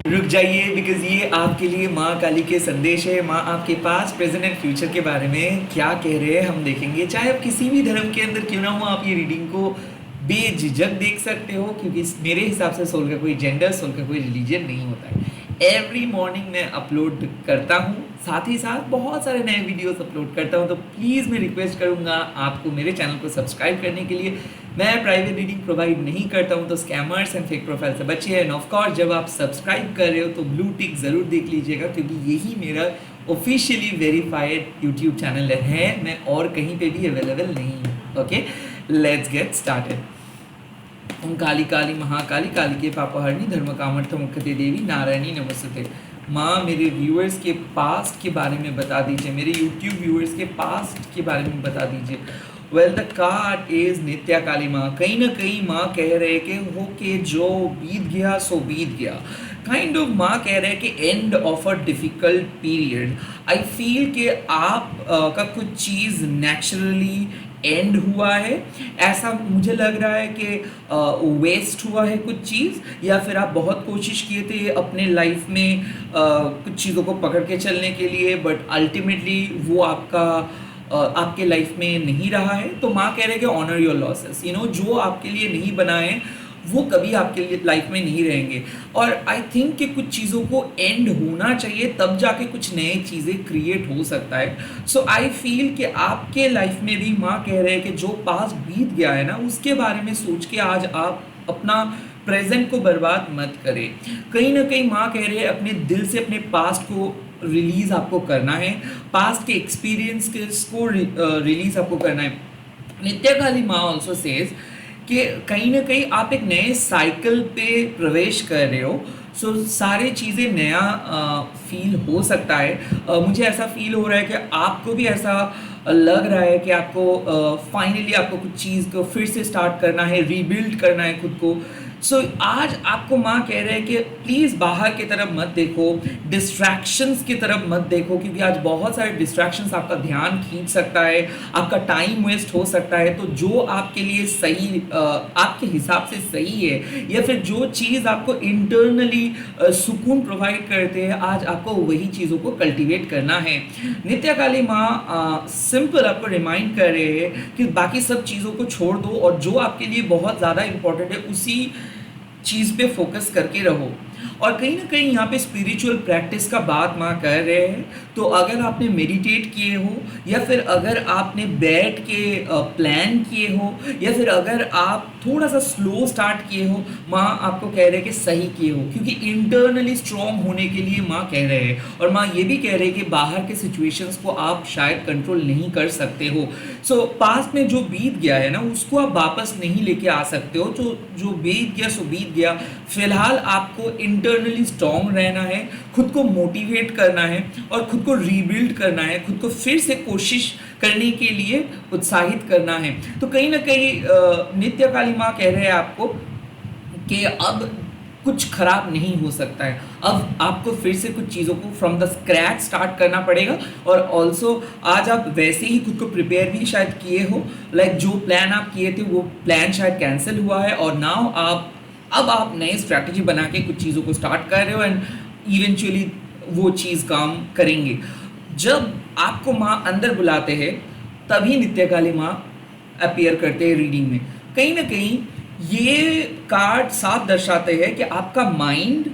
रुक जाइए, बिकॉज ये आपके लिए माँ काली के संदेश है। माँ आपके पास्ट प्रेजेंट एंड फ्यूचर के बारे में क्या कह रहे हैं हम देखेंगे। चाहे आप किसी भी धर्म के अंदर क्यों ना हो, आप ये रीडिंग को बेझिझक देख सकते हो, क्योंकि मेरे हिसाब से सोल का कोई जेंडर, सोल का कोई रिलीजन नहीं होता है। एवरी मॉर्निंग मैं अपलोड करता हूँ, साथ ही साथ बहुत सारे नए वीडियोस अपलोड करता हूँ। तो प्लीज़ मैं रिक्वेस्ट करूँगा आपको मेरे चैनल को सब्सक्राइब करने के लिए। मैं प्राइवेट रीडिंग प्रोवाइड नहीं करता हूँ, तो स्कैमर्स एंड फेक प्रोफाइल से बचिए। एंड ऑफ कोर्स जब आप सब्सक्राइब कर रहे हो तो ब्लू टिक ज़रूर देख लीजिएगा, क्योंकि यही मेरा ऑफिशियली वेरीफाइड यूट्यूब चैनल है। मैं और कहीं पे भी अवेलेबल नहीं हूँ। Okay, let's get started. ओम काली काली महाकाली कालिके पापहरणी धर्म कामर्थ मुख्यते देवी नारायणी नमस्ते। माँ मेरे व्यूअर्स के पास्ट के बारे में बता दीजिए, मेरे यूट्यूब व्यूअर्स के पास्ट के बारे में बता दीजिए। वेल द कार्ड इज नित्या काली माँ। कहीं ना कहीं माँ कह रहे कि हो के जो बीत गया सो बीत गया। काइंड ऑफ माँ कह रहे हैं कि end of a difficult period. I feel कि आप का कुछ चीज़ नेचुरली एंड हुआ है, ऐसा मुझे लग रहा है कि वेस्ट हुआ है कुछ चीज़, या फिर आप बहुत कोशिश किए थे अपने लाइफ में कुछ चीज़ों को पकड़ के चलने के लिए, बट अल्टीमेटली वो आपके लाइफ में नहीं रहा है। तो माँ कह रहे हैं कि ऑनर योर लॉसेस। जो आपके लिए नहीं बना है वो कभी आपके लिए लाइफ में नहीं रहेंगे। और आई थिंक कि कुछ चीज़ों को एंड होना चाहिए, तब जाके कुछ नए चीज़ें क्रिएट हो सकता है। सो आई फील कि आपके लाइफ में भी माँ कह रहे हैं कि जो पास्ट बीत गया है ना, उसके बारे में सोच के आज आप अपना प्रेजेंट को बर्बाद मत करें। कहीं ना कहीं माँ कह रहे हैं अपने दिल से अपने पास्ट को रिलीज आपको करना है, पास्ट के एक्सपीरियंस को रिलीज आपको करना है। नित्या काली माँ ऑल्सो सेज कि कहीं ना कहीं आप एक नए साइकिल पे प्रवेश कर रहे हो। सो सारी चीज़ें नया फील हो सकता है। मुझे ऐसा फील हो रहा है कि आपको भी ऐसा लग रहा है कि आपको फाइनली आपको कुछ चीज़ को फिर से स्टार्ट करना है, रीबिल्ड करना है खुद को। सो आज आपको माँ कह रहे हैं कि प्लीज़ बाहर की तरफ मत देखो, डिस्ट्रैक्शंस की तरफ मत देखो, क्योंकि आज बहुत सारे डिस्ट्रैक्शंस आपका ध्यान खींच सकता है, आपका टाइम वेस्ट हो सकता है। तो जो आपके लिए सही, आपके हिसाब से सही है, या फिर जो चीज़ आपको इंटरनली सुकून प्रोवाइड करते हैं, आज आपको वही चीज़ों को कल्टिवेट करना है। नित्या काली माँ सिंपल आपको रिमाइंड कर रहे हैं कि बाकी सब चीज़ों को छोड़ दो और जो आपके लिए बहुत ज़्यादा इंपॉर्टेंट है उसी चीज़ पे फोकस करके रहो। और कहीं ना कहीं यहाँ पे स्पिरिचुअल प्रैक्टिस का बात माँ कर रहे हैं। तो अगर आपने मेडिटेट किए हो, या फिर अगर आपने बैठ के प्लान किए हो, या फिर अगर आप थोड़ा सा स्लो स्टार्ट किए हो, माँ आपको कह रहे हैं कि सही किए हो, क्योंकि इंटरनली स्ट्रॉन्ग होने के लिए माँ कह रहे हैं। और माँ ये भी कह रहे हैं कि बाहर के सिचुएशंस को आप शायद कंट्रोल नहीं कर सकते हो। सो पास्ट में जो बीत गया है ना, उसको आप वापस नहीं लेके आ सकते हो। जो बीत गया सो बीत गया। फिलहाल आपको इंटरनली स्ट्रॉन्ग रहना है, खुद को मोटिवेट करना है और खुद को रीबिल्ड करना है, खुद को फिर से कोशिश करने के लिए उत्साहित करना है। तो कहीं ना कहीं नित्य काली माँ कह रहे हैं आपको कि अब कुछ खराब नहीं हो सकता है। अब आपको फिर से कुछ चीज़ों को फ्रॉम द स्क्रैच स्टार्ट करना पड़ेगा। और ऑल्सो आज आप वैसे ही खुद को प्रिपेयर भी शायद किए हो, लाइक जो प्लान आप किए थे वो प्लान शायद कैंसिल हुआ है, और नाउ अब आप नई स्ट्रैटेजी बना के कुछ चीज़ों को स्टार्ट कर रहे हो, एंड इवेंचुअली वो चीज़ काम करेंगे। जब आपको माँ अंदर बुलाते हैं तभी नित्य काली माँ अपीयर करते हैं रीडिंग में। कहीं ना कहीं ये कार्ड साफ दर्शाते हैं कि आपका माइंड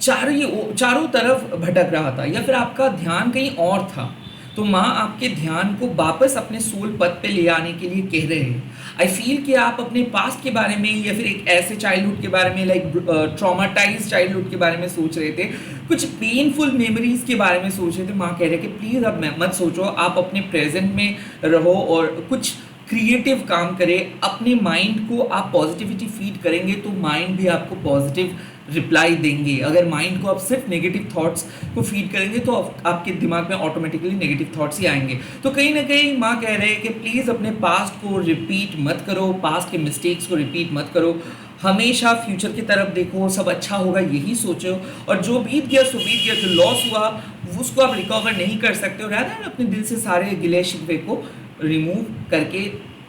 चारों तरफ भटक रहा था, या फिर आपका ध्यान कहीं और था। तो माँ आपके ध्यान को वापस अपने सोल पथ पे ले आने के लिए कह रहे हैं। आई फील कि आप अपने पास्ट के बारे में, या फिर एक ऐसे चाइल्डहुड के बारे में, लाइक ट्रॉमाटाइज चाइल्डहुड के बारे में सोच रहे थे, कुछ पेनफुल मेमोरीज के बारे में सोच रहे थे। माँ कह रहे हैं कि प्लीज़ अब मत सोचो, आप अपने प्रेजेंट में रहो और कुछ क्रिएटिव काम करें। अपने माइंड को आप पॉजिटिविटी फीड करेंगे तो माइंड भी आपको पॉजिटिव रिप्लाई देंगे। अगर माइंड को आप सिर्फ नेगेटिव थॉट्स को फीड करेंगे तो आपके दिमाग में ऑटोमेटिकली नेगेटिव थॉट्स ही आएंगे। तो कहीं ना कहीं माँ कह रहे हैं कि प्लीज़ अपने पास्ट को रिपीट मत करो, पास्ट के मिस्टेक्स को रिपीट मत करो, हमेशा फ्यूचर की तरफ देखो, सब अच्छा होगा यही सोचो। और जो बीत गया सो बीत गया, जो लॉस हुआ उसको आप रिकवर नहीं कर सकते हो। रहना है अपने दिल से सारे गिले शिकवे को रिमूव करके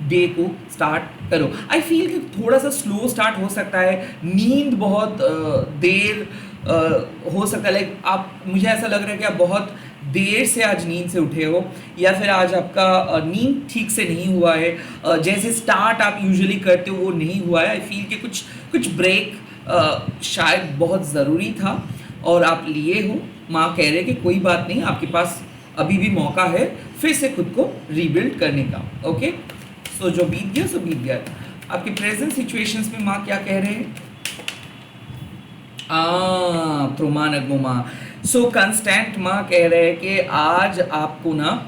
डे को स्टार्ट करो। आई फील कि थोड़ा सा स्लो स्टार्ट हो सकता है, नींद बहुत देर हो सकता है लाइक आप, मुझे ऐसा लग रहा है कि आप बहुत देर से आज नींद से उठे हो, या फिर आज आपका नींद ठीक से नहीं हुआ है, जैसे स्टार्ट आप यूजुअली करते हो वो नहीं हुआ है। आई फील कि कुछ कुछ ब्रेक शायद बहुत ज़रूरी था और आप लिए हो। माँ कह रहे कि कोई बात नहीं, आपके पास अभी भी मौका है फिर से खुद को रीबिल्ड करने का। ओके, सो जो बीत गया सो बीत गया। आपके प्रेजेंट सिचुएशंस में माँ क्या कह रहे हैं? त्रुमान अगुमा। सो कंस्टेंट माँ कह रहे हैं कि आज आपको ना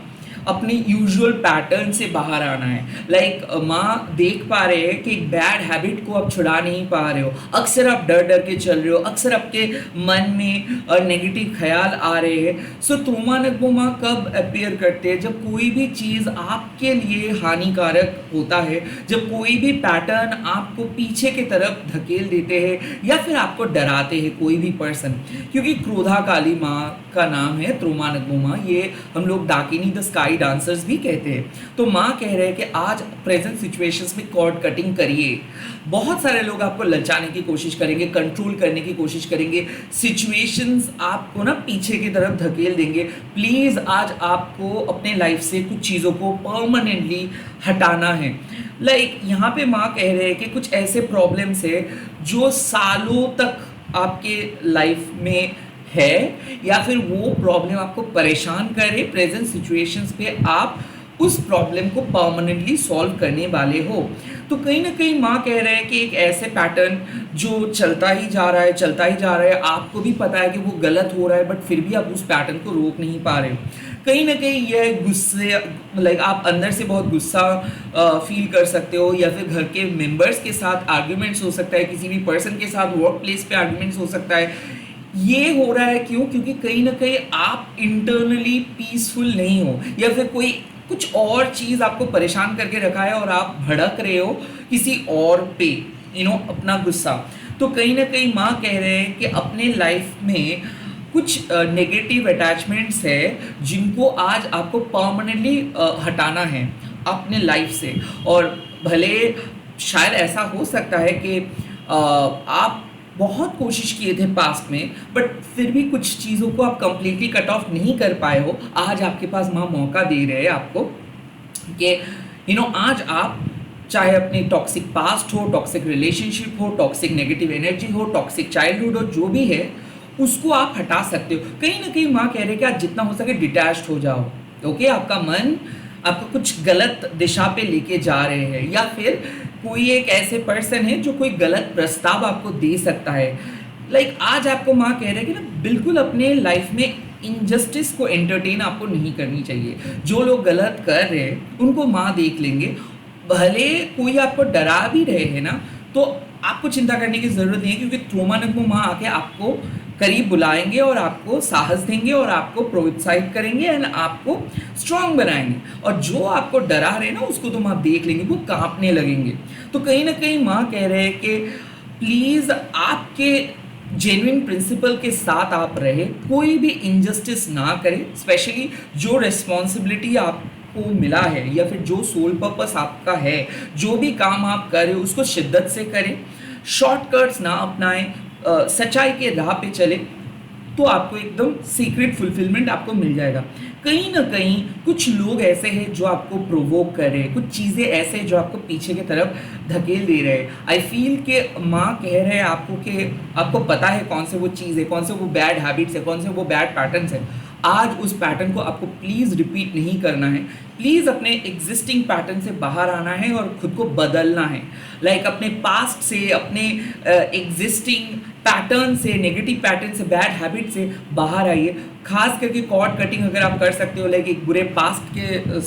अपने यूजुअल पैटर्न से बाहर आना है। लाइक माँ देख पा रहे हैं कि एक बैड हैबिट को आप छुड़ा नहीं पा रहे हो। अक्सर आप डर डर के चल रहे हो, अक्सर आपके मन में नेगेटिव ख्याल आ रहे हैं। सो त्रुमानगुमा कब अपीयर करते हैं? जब कोई भी चीज़ आपके लिए हानिकारक होता है, जब कोई भी पैटर्न आपको पीछे की तरफ धकेल देते हैं या फिर आपको डराते हैं कोई भी पर्सन। क्योंकि क्रोधा काली माँ का नाम है त्रुमानगुमा, ये हम लोग डाकिनी द स्काई डांसर्स भी कहते हैं। तो माँ कह रहे हैं कि आज प्रेजेंट सिचुएशंस में कॉर्ड कटिंग करिए। बहुत सारे लोग आपको ललचाने की कोशिश करेंगे, कंट्रोल करने की कोशिश करेंगे, सिचुएशंस आपको ना पीछे की तरफ धकेल देंगे। प्लीज आज आपको अपने लाइफ से कुछ चीज़ों को परमानेंटली हटाना है। लाइक यहाँ पे माँ कह रहे हैं कि कुछ ऐसे प्रॉब्लम्स है जो सालों तक आपके लाइफ में है या फिर वो प्रॉब्लम आपको परेशान करे। प्रेजेंट सिचुएशंस पे आप उस प्रॉब्लम को परमानेंटली सॉल्व करने वाले हो। तो कहीं ना कहीं माँ कह रहे हैं कि एक ऐसे पैटर्न जो चलता ही जा रहा है, चलता ही जा रहा है, आपको भी पता है कि वो गलत हो रहा है, बट फिर भी आप उस पैटर्न को रोक नहीं पा रहे हो। कहीं ना कहीं यह गुस्से, लाइक आप अंदर से बहुत गुस्सा फील कर सकते हो, या फिर घर के मेंबर्स के साथ आर्ग्यूमेंट्स हो सकता है, किसी भी पर्सन के साथ वर्क प्लेस पे आर्ग्यूमेंट्स हो सकता है। ये हो रहा है क्यों? क्योंकि कहीं ना कहीं आप इंटरनली पीसफुल नहीं हो, या फिर कोई कुछ और चीज़ आपको परेशान करके रखा है और आप भड़क रहे हो किसी और पे, अपना गुस्सा। तो कहीं ना कहीं माँ कह रहे हैं कि अपने लाइफ में कुछ नेगेटिव अटैचमेंट्स है जिनको आज आपको परमानेंटली हटाना है अपने लाइफ से। और भले शायद ऐसा हो सकता है कि आप बहुत कोशिश किए थे पास्ट में, बट फिर भी कुछ चीज़ों को आप कंप्लीटली कट ऑफ नहीं कर पाए हो। आज आपके पास माँ मौका दे रहे हैं आपको कि आज आप चाहे अपनी टॉक्सिक पास्ट हो, टॉक्सिक रिलेशनशिप हो, टॉक्सिक नेगेटिव एनर्जी हो, टॉक्सिक चाइल्डहुड हो, जो भी है उसको आप हटा सकते हो। कहीं ना कहीं माँ कह रहे हैं कि आज जितना हो सके डिटैच्ड हो जाओ। ओके, आपका मन आपको कुछ गलत दिशा पे लेके जा रहे हैं, या फिर कोई एक ऐसे पर्सन है जो कोई गलत प्रस्ताव आपको दे सकता है। लाइक आज आपको माँ कह रहे हैं कि ना बिल्कुल अपने लाइफ में इनजस्टिस को एंटरटेन आपको नहीं करनी चाहिए। जो लोग गलत कर रहे हैं उनको माँ देख लेंगे। भले कोई आपको डरा भी रहे हैं ना, तो आपको चिंता करने की ज़रूरत नहीं है, क्योंकि त्रोमानगमो माँ आके आपको करीब बुलाएंगे और आपको साहस देंगे और आपको प्रोत्साहित करेंगे एंड आपको स्ट्रांग बनाएंगे। और जो आपको डरा रहे हैं ना उसको तो माँ देख लेंगे, वो कांपने लगेंगे। तो कहीं ना कहीं माँ कह रहे हैं कि प्लीज़ आपके जेन्युइन प्रिंसिपल के साथ आप रहे, कोई भी इनजस्टिस ना करें। स्पेशली जो रिस्पॉन्सिबिलिटी आपको मिला है या फिर जो सोल पर्पस आपका है, जो भी काम आप कर रहे हो उसको शिद्दत से करें, शॉर्टकट्स ना अपनाएं, सच्चाई के राह पे चले, तो आपको एकदम सीक्रेट फुलफिलमेंट आपको मिल जाएगा। कहीं ना कहीं कुछ लोग ऐसे हैं जो आपको प्रोवोक कर रहे हैं, कुछ चीज़ें ऐसे हैं जो आपको पीछे की तरफ धकेल दे रहे हैं। आई फील कि माँ कह रहे हैं आपको कि आपको पता है कौन से वो चीज़ है, कौन से वो बैड हैबिट्स है, कौन से वो बैड पैटर्न्स है। आज उस पैटर्न को आपको प्लीज़ रिपीट नहीं करना है। प्लीज़ अपने एग्जिस्टिंग पैटर्न से बाहर आना है और खुद को बदलना है। लाइक अपने पास्ट से, अपने एग्जिस्टिंग पैटर्न से, नेगेटिव पैटर्न से, बैड हैबिट से बाहर आइए। खास करके कॉर्ड कटिंग अगर आप कर सकते हो, लाइक एक बुरे पास्ट के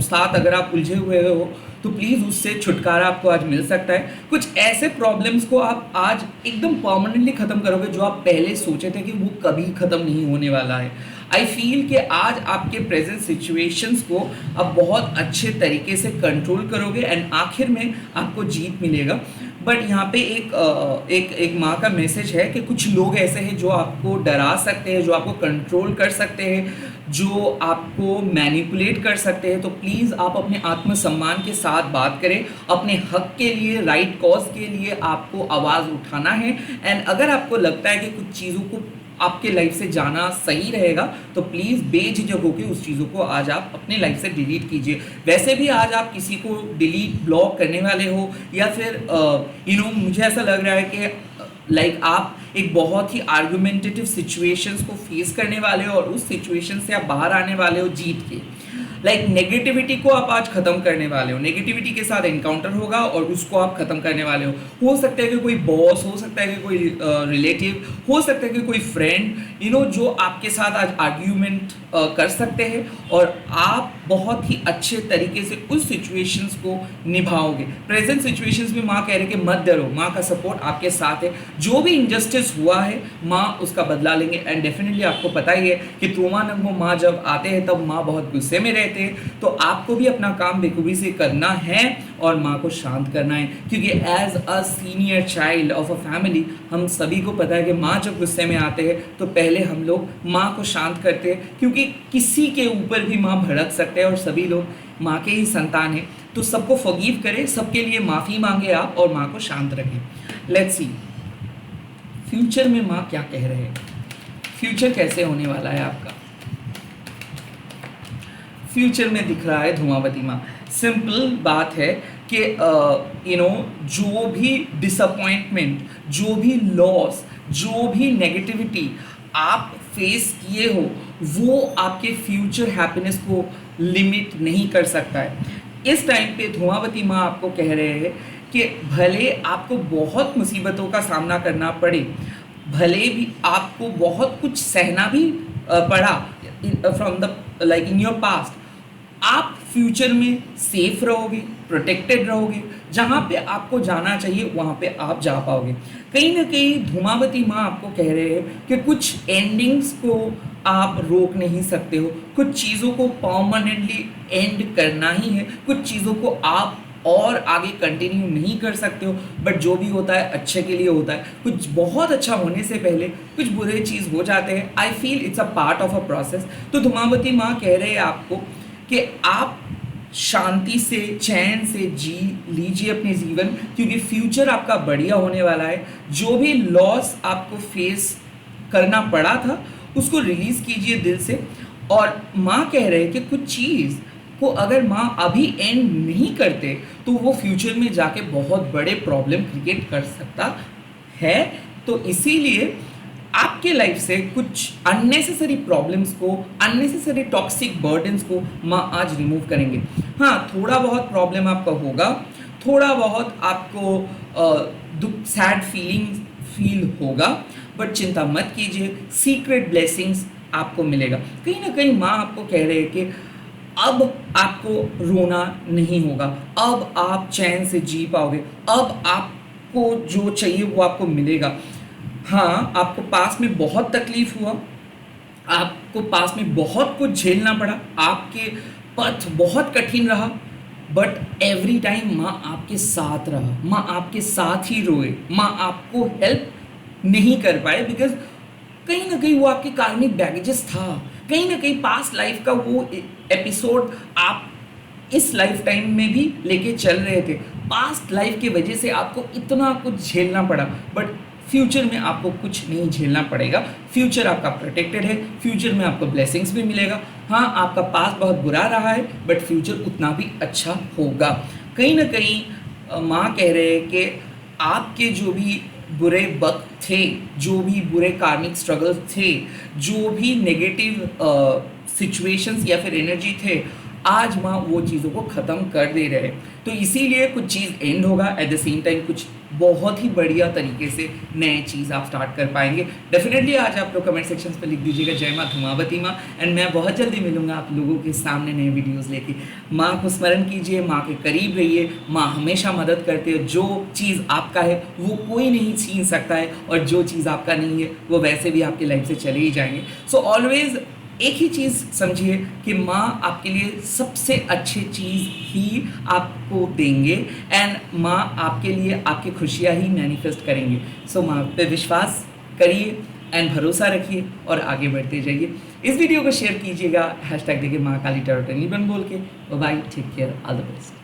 साथ अगर आप उलझे हुए हो, तो प्लीज़ उससे छुटकारा आपको आज मिल सकता है। कुछ ऐसे प्रॉब्लम्स को आप आज एकदम परमानेंटली ख़त्म करोगे जो आप पहले सोचे थे कि वो कभी ख़त्म नहीं होने वाला है। आई फील कि आज आपके प्रेजेंट सिचुएशंस को आप बहुत अच्छे तरीके से कंट्रोल करोगे एंड आखिर में आपको जीत मिलेगा। बट यहाँ पे एक माँ का मैसेज है कि कुछ लोग ऐसे हैं जो आपको डरा सकते हैं, जो आपको कंट्रोल कर सकते हैं, जो आपको मैनिपुलेट कर सकते हैं। तो प्लीज़ आप अपने आत्मसम्मान के साथ बात करें, अपने हक के लिए, राइट कॉज के लिए आपको आवाज़ उठाना है। एंड अगर आपको लगता है कि कुछ चीज़ों को आपके लाइफ से जाना सही रहेगा तो प्लीज़ बेझिझक होकर उस चीज़ों को आज आप अपने लाइफ से डिलीट कीजिए। वैसे भी आज आप किसी को डिलीट ब्लॉक करने वाले हो या फिर मुझे ऐसा लग रहा है कि आप एक बहुत ही आर्गुमेंटेटिव सिचुएशंस को फेस करने वाले हो और उस सिचुएशन से आप बाहर आने वाले हो जीत के। नेगेटिविटी को आप आज खत्म करने वाले हो, नेगेटिविटी के साथ एनकाउंटर होगा और उसको आप खत्म करने वाले हो सकता है कि कोई बॉस, हो सकता है कि कोई रिलेटिव, हो सकता है कि कोई फ्रेंड जो आपके साथ आज आर्ग्यूमेंट कर सकते हैं और आप बहुत ही अच्छे तरीके से उस सिचुएशंस को निभाओगे। प्रेजेंट सिचुएशंस में माँ कह रहे कि मत डरो, माँ का सपोर्ट आपके साथ है। जो भी इनजस्टिस हुआ है माँ उसका बदला लेंगे। एंड डेफिनेटली आपको पता ही है कि ट्रोमा नगमो माँ जब आते हैं तब माँ बहुत गुस्से में रहते हैं। तो आपको भी अपना काम बेखूबी से करना है और माँ को शांत करना है, क्योंकि as a senior child of a family हम सभी को पता है कि माँ जब गुस्से में आते हैं तो पहले हम लोग माँ को शांत करते हैं, क्योंकि किसी के ऊपर भी माँ भड़क सकते हैं और सभी लोग माँ के ही संतान हैं। तो सबको फॉरगिव करें, सबके लिए माफ़ी मांगे आप और माँ को शांत रखें। लेट्स सी फ्यूचर में माँ क्या कह रहे हैं, फ्यूचर कैसे होने वाला है आपका। फ्यूचर में दिख रहा है धूमावती माँ। सिंपल बात है कि जो भी डिसअपॉइंटमेंट, जो भी लॉस, जो भी नेगेटिविटी आप फेस किए हो वो आपके फ्यूचर हैप्पीनेस को लिमिट नहीं कर सकता है। इस टाइम पे धूमावती माँ आपको कह रहे हैं कि भले आपको बहुत मुसीबतों का सामना करना पड़े, भले भी आपको बहुत कुछ सहना भी पड़ा from the in your past, आप फ्यूचर में सेफ रहोगे, प्रोटेक्टेड रहोगे। जहाँ पे आपको जाना चाहिए वहाँ पे आप जा पाओगे। कहीं ना कहीं धूमावती माँ आपको कह रहे हैं कि कुछ एंडिंग्स को आप रोक नहीं सकते हो, कुछ चीज़ों को परमानेंटली एंड करना ही है, कुछ चीज़ों को आप और आगे कंटिन्यू नहीं कर सकते हो। बट जो भी होता है अच्छे के लिए होता है। कुछ बहुत अच्छा होने से पहले कुछ बुरे चीज़ हो जाते हैं। I feel it's a part of a process. तो धूमावती माँ कह रहे हैं आपको कि आप शांति से, चैन से जी लीजिए अपने जीवन, क्योंकि फ्यूचर आपका बढ़िया होने वाला है। जो भी लॉस आपको फेस करना पड़ा था उसको रिलीज़ कीजिए दिल से। और माँ कह रहे हैं कि कुछ चीज़ को अगर माँ अभी एंड नहीं करते तो वो फ्यूचर में जाके बहुत बड़े प्रॉब्लम क्रिएट कर सकता है। तो इसीलिए आपके लाइफ से कुछ अननेसेसरी प्रॉब्लम्स को, अननेसेसरी टॉक्सिक बर्डन्स को माँ आज रिमूव करेंगे। हाँ, थोड़ा बहुत प्रॉब्लम आपका होगा, थोड़ा बहुत आपको दुख, सैड फील होगा, बट चिंता मत कीजिए, सीक्रेट ब्लेसिंग्स आपको मिलेगा। कहीं ना कहीं माँ आपको कह रहे हैं कि अब आपको रोना नहीं होगा, अब आप चैन से जी पाओगे, अब आपको जो चाहिए वो आपको मिलेगा। हाँ, आपको पास में बहुत तकलीफ हुआ, आपको पास में बहुत कुछ झेलना पड़ा, आपके पथ बहुत कठिन रहा, बट एवरी टाइम माँ आपके साथ रहा, माँ आपके साथ ही रोए, माँ आपको हेल्प नहीं कर पाए बिकॉज कहीं ना कहीं वो आपके कार्मिक बैगेजेस था। कहीं ना कहीं पास्ट लाइफ का वो एपिसोड आप इस लाइफ टाइम में भी लेके चल रहे थे। पास्ट लाइफ की वजह से आपको इतना कुछ झेलना पड़ा, बट फ्यूचर में आपको कुछ नहीं झेलना पड़ेगा। फ्यूचर आपका प्रोटेक्टेड है, फ्यूचर में आपको ब्लेसिंग्स भी मिलेगा। हाँ, आपका पास्ट बहुत बुरा रहा है बट फ्यूचर उतना भी अच्छा होगा। कहीं ना कहीं माँ कह रहे हैं कि आपके जो भी बुरे वक्त थे, जो भी बुरे कार्मिक स्ट्रगल्स थे, जो भी नेगेटिव सिचुएशंस या फिर एनर्जी थे, आज माँ वो चीज़ों को ख़त्म कर दे रहे हैं। तो इसीलिए कुछ चीज़ एंड होगा, एट द सेम टाइम कुछ बहुत ही बढ़िया तरीके से नए चीज़ आप स्टार्ट कर पाएंगे। डेफिनेटली आज आप लोग कमेंट सेक्शंस पे लिख दीजिएगा जय माँ धूमावती माँ। एंड मैं बहुत जल्दी मिलूंगा आप लोगों के सामने नए वीडियोस लेके। माँ को स्मरण कीजिए, माँ के करीब रहिए, माँ हमेशा मदद करते है। जो चीज़ आपका है वो कोई नहीं छीन सकता है और जो चीज़ आपका नहीं है वो वैसे भी आपकी लाइफ से चले ही जाएंगे। सो ऑलवेज एक ही चीज़ समझिए कि माँ आपके लिए सबसे अच्छी चीज़ ही आपको देंगे एंड माँ आपके लिए आपकी खुशियाँ ही मैनिफेस्ट करेंगे। सो माँ पे विश्वास करिए एंड भरोसा रखिए और आगे बढ़ते जाइए। इस वीडियो को शेयर कीजिएगा, हैशटैग देखिए माँ काली टैरोट एनीवन बोल के। Bye, take care, all the best.